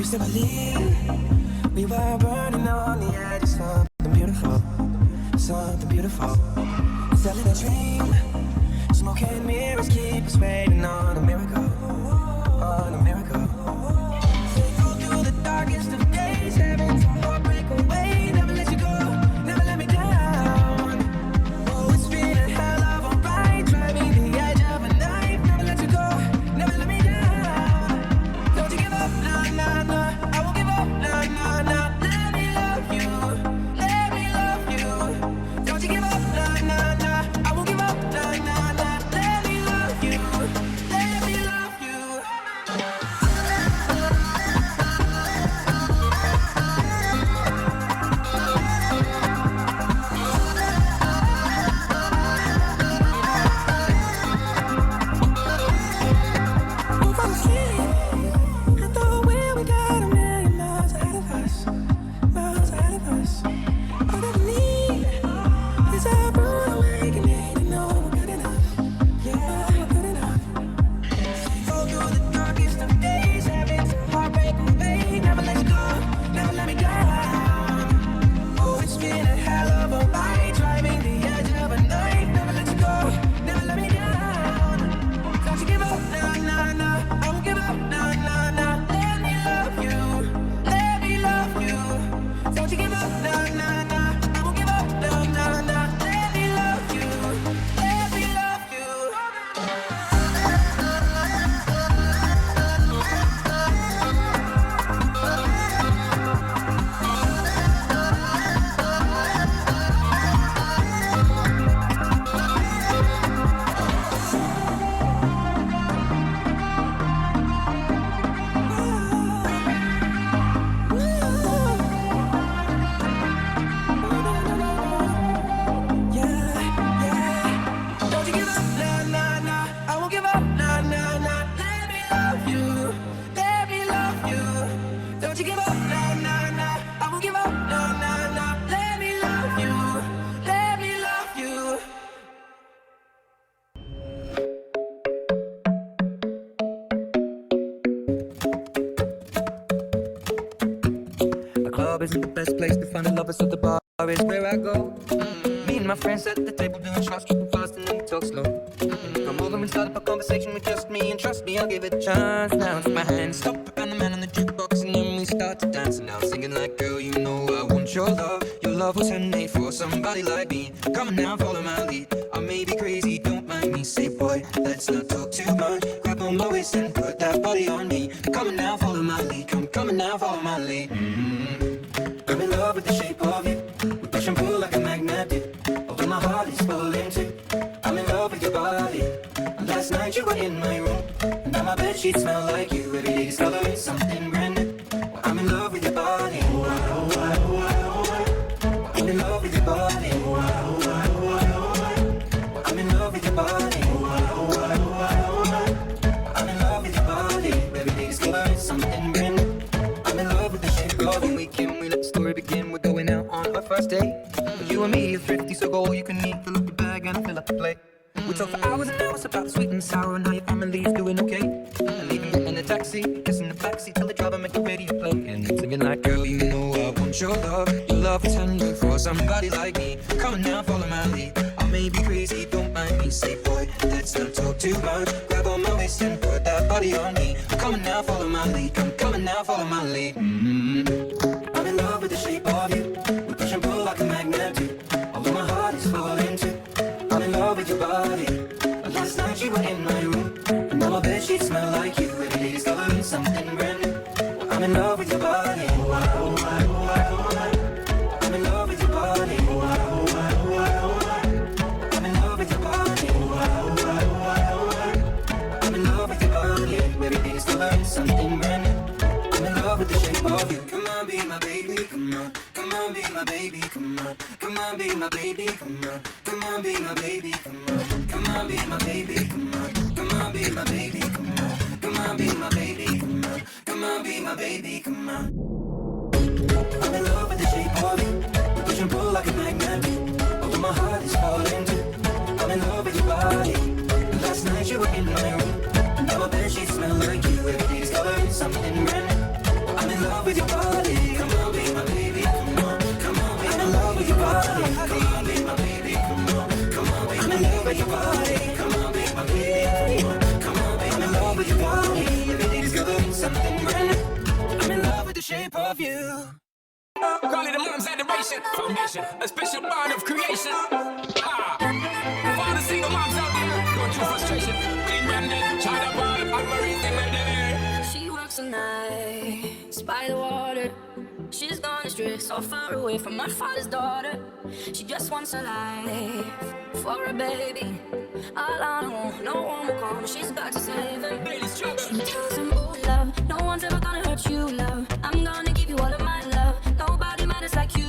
used to believe we were burning on the edge of something beautiful, something beautiful. Selling a dream, smoke and mirrors keep us waiting on a miracle, on a miracle. Go through the darkest of days, heaven's a heartbreak away. Never let you go, never let me down. Oh, it's been a hell of a ride, driving the edge of a knife. Never let you go, never let me down. Don't you give up, nah, nah, nah. I won't give up, nah, nah, nah. Let me love you, let me love you. Don't you give up, nah, nah, nah. I won't give up, nah, nah, nah. Let me love you, let me love you. If I'm asleep, I thought we got a million miles ahead of us, miles ahead of us. All that we need is a rude awakening to know we're good enough. Yeah, we're good enough. Go through the darkest of days, heaven's a heartbreak away. Never let you go, never let me down. Oh, it's been a hell of a ride, driving the edge of a knife. Never let you go, never let me down. Don't you give up, nah, nah, nah. I won't give up, nah, nah, nah. Let me love you, let me love you. Don't you give up, nah, nah, nah. I won't give up, nah, nah, nah. Let me love you, let me love you. Don't you give up, nah, nah, nah. I won't give up, nah, nah, nah. Let me love you, let me love you. Don't you give up, nah, nah, nah. I won't give up, nah, nah, nah. Let me love you, let me love you. The club isn't the best place to find a lover, so the bar is where I go. Me and my friends at the table doing shots, tripping fast and then we talk slow. Come over and start up a conversation with just me, and trust me, I'll give it a chance. Now it's my hand, stop, and the man on the jukebox, and then we start to dance. And now I'm singing like, girl, you know I want your love. Your love was handmade for somebody like me. Come on now, follow my lead. I may be crazy, don't mind me. Say, boy, let's not talk too much. Grab on my waist and put that body on me. Come on now, follow my lead. Come on now, follow my lead. I'm in love with the shape of you. We push and pull like a magnet do. Although my heart is falling too. I'm in love with your body. Last night you were in my room, and now my bedsheets smell like you. Every day discovering something brand new. Well, I'm in love with your body. I'm in love with your body. I'm in love with your body. I'm in love with your body. Every day discovering something brand new. I'm in love with the shape of you. We let the story begin. We're going out on our first date. But you and me are thrifty, so go all you can eat. Fill up your bag and fill up the plate. We talk for hours and hours about sweet and sour and how your family's doing okay. And even get in a taxi, kiss in the backseat, tell the driver make the radio play. And I'm singing like, girl, you know I want your love. Your love is handmade for somebody like me. Come on now, follow my lead. I may be crazy, don't mind me. Say, boy, let's not talk too much. Grab on my waist and put that body on me. Come on now, follow my lead. Come on now, follow my lead. I'm in love with the shape of you. We push and pull like a magnet do. Although my heart is falling too. I'm in love with your body. Last night you were in my room, and now my bedsheets smell like you. Every day discovering something brand new. Well, I'm in love with your body. I'm in love with your body. I'm in love with your body. I'm in love with your body. Every day discovering something brand new. I'm in love with the shape of you. Come on, be my baby, come on. Come on, be my baby, come on. Come on, be my baby, come on. Come on, be my baby, come on. Come on, be my baby, come on. Come on, be my baby, come on. Come on, be my baby, come on. Come on, be my baby, come on. I'm in love with the shape of you. We push and pull like a magnet. Although my heart is falling too. I'm in love with your body. Last night you were in my room, and now my bedsheets smell like you. Every day discovering something brand new. I'm in with your body. Come on, be my baby. Come on, come on, be I'm in love with your body. Come on, be my baby. Come on, come on, be I'm in love with your body. Come on, be my baby. Come on, be I'm in love with your body. Every day discovering something brand new. I'm in love with the shape of you. Call it a mom's adoration, foundation, a special bond of creation. Ah, for all the single moms out there going through frustration, clean Brandon, China Ball, all everything right there. She works the nights by the water. She's gone astray, so far away from my father's daughter. She just wants a life for a baby. All I want, no one will come. She's got to save him. She tells him, oh love, no one's ever gonna hurt you, love. I'm gonna give you all of my love. Nobody matters like you.